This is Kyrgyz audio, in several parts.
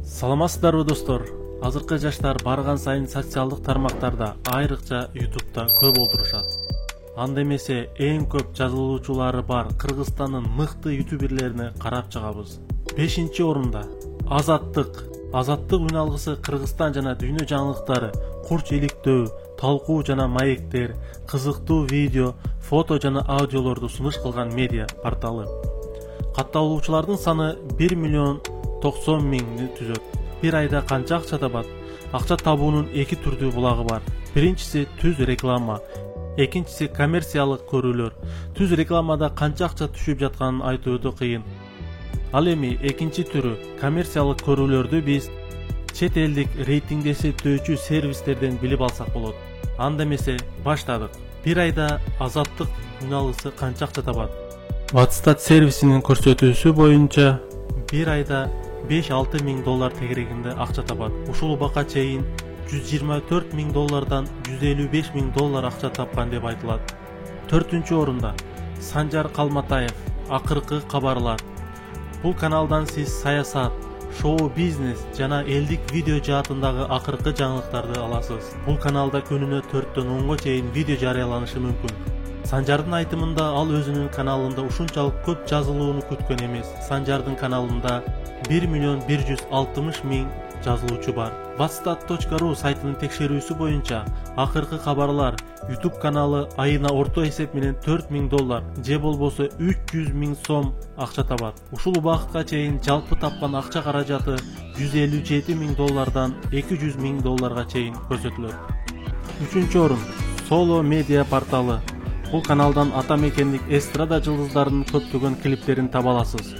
Саламатсыздарбы достор? Азыркы жаштар барган сайын социалдык тармактарда, айрыкча YouTube'да көп олтурушат. Анда эмесе эң көп жазылуучулары бар Кыргызстандын мыкты ютуберлерине карап чыгабыз. 5-орунда Азаттык. Азаттык үн алгысы Кыргызстан жана дүйнө жаңылыктары, курч иликтөө, талкуу жана маектер, кызыктуу видео, фото жана аудиолорду сунуш кылган медиа порталы. Катталуучулардын саны 1.90.000 түзөт. Bir ayda канча акча табат? Акча табуунун эки түрдүү булагы бар. Биринчиси түз реклама, экинчиси коммерциялык көрүүлөр. Түз рекламада канча акча түшүп жатканын айтууду кыйын. Ал эми экинчи түрү коммерциялык көрүүлөрдү биз чет элдик рейтингдештөөчү сервистерден билип алсак болот. Анда эмесе баштадык. Bir ayda Азаттык үн алгысы канча акча табат? WhatsApp сервисинин көрсөтүүсү боюнча bir ayda $5-6 тегерегинде акча табат. Ушул убакка чейин $124.000 $155.000 акча тапкан деп айтылат. 4-орунда Санжар Калматаев, акыркы кабарлар. Бул каналдан сиз саясат, шоу-бизнес жана элдик видео жаатындагы акыркы жаңылыктарды аласыз. Бул каналда күнүнө 4-төн 10га чейин видео жарыяланышы мүмкүн. Санжардын айтымында ал өзүнүн каналында ушунчалык көп жазылууну күткөн эмес. Санжардын каналында 1.160.000 жазылуучу бар. Batstat.ru сайтынын текшерүүсү боюнча акыркы кабарлар YouTube каналы айына орто эсеп менен $4.000 же болбосо 300.000 сом акча табат. Ушул убакытка чейин жалпы тапкан акча каражаты $157.000 $200.000 чейин көрсөтүлөт. 3-орун Solo Media порталы. Бул каналдан ата мекендик эстрада жылдыздарынын көптөгөн клиптерин таба аласыз.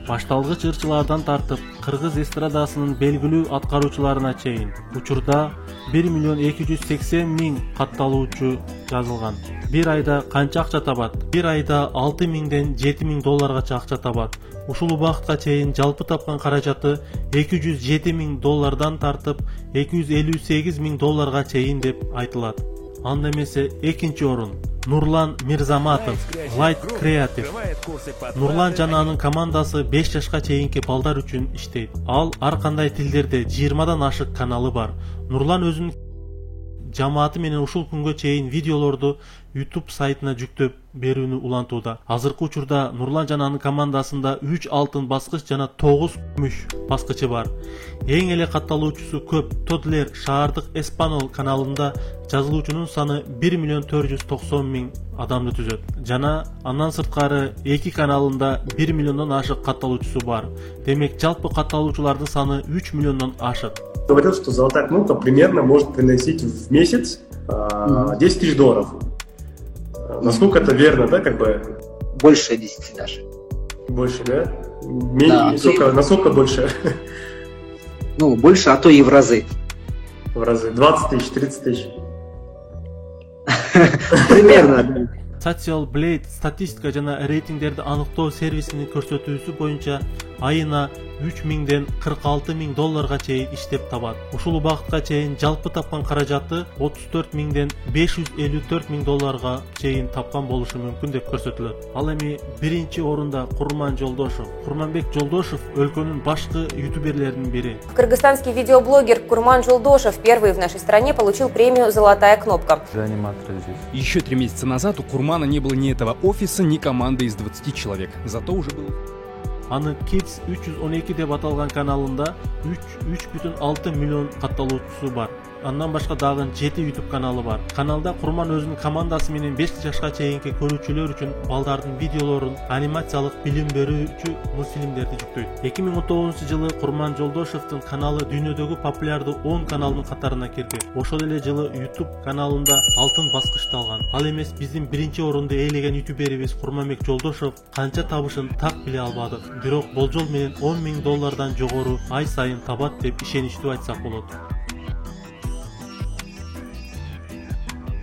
Башталгыч ырчылардан тартып, кыргыз эстрадасынын белгилүү аткаруучуларына чейин. Учурда 1.280.000 катталуучу жазылган. Bir ayda канча акча табат? Bir ayda $6.000 $7.000 акча табат. Ушул убакытка чейин жалпы тапкан каражаты $207.000 тартып $258.000 чейин деп айтылат. Анда эмесе 2-орун Нурлан Мирзаматов, Light Creative. Нурлан жана анын командасы 5 жашка чейинки балдар үчүн иштейт. Ал ар кандай тилдерде 20дан ашык каналы бар. Нурлан өзүнүн жамааты менен ушул күнгө чейин видеолорду YouTube сайтына жүктөп берүүнү улантууда. Азыркы учурда Нурлан жана анын командасында 3 алтын баскыч жана 9 күмүш баскычы бар. Эң эле катталуучусу көп Toddler шаардык Эспанол каналында жазылуучунун саны 1.490.000 адамды түзөт. Жана андан сырткары эки каналында 1 миллиондон ашык катталуучусу бар. Демек жалпы катталуучулардын саны 3 миллиондон ашык. Говорил, что золотая кнопка примерно может приносить в месяц $10 000. Насколько это верно, да, как бы? Больше 10 даже. Больше, да? Да. Насколько больше? Ну, больше, а то и в разы. В разы. 20 000, 30 000. Примерно. Social Blade статистика жана рейтингдерди аныктоо сервисинин көрсөтүүсү боюнча айына $3.000 $46.000 чейин иштеп табат. Ушул убакытка чейин жалпы тапкан каражаты $34.000 $554.000 чейин тапкан болушу мүмкүн деп көрсөтүлөт. Ал эми 1-орунда Курман Жолдошов. Курманбек Жолдошов өлкөнүн башкы ютуберлеринин бири. Кыргызстанский видеоблогер Курман Жолдошов первый в нашей стране получил премию «Золотая кнопка». Еще 3 месяца назад у Курмана не было ни этого офиса, ни команды из 20 человек. Зато уже был... Анын Kids 312 деп аталган каналында 3.6 миллион катталуучусу бар. Андан башка дагы 7 YouTube каналы бар. Каналда Курман өзүнүн командасы менен 5 жашка чейинки көрүүчүлөр үчүн балдардын видеолорун, анимациялык билим берүүчү мультфильмдерди жүктөйт. 2009-жылы Курман Жолдошовдун каналы дүйнөдөгү популярдуу 10 каналдын катарына кирди. Ошол эле жылы YouTube каналында алтын баскычты алган. Ал эмес биздин 1-орунду ээлеген ютуберибиз Курманбек Жолдошов канча табышын так биле албадык. Бирок болжол менен $10.000 жогору ай сайын табат деп ишеничтүү айтсак болот.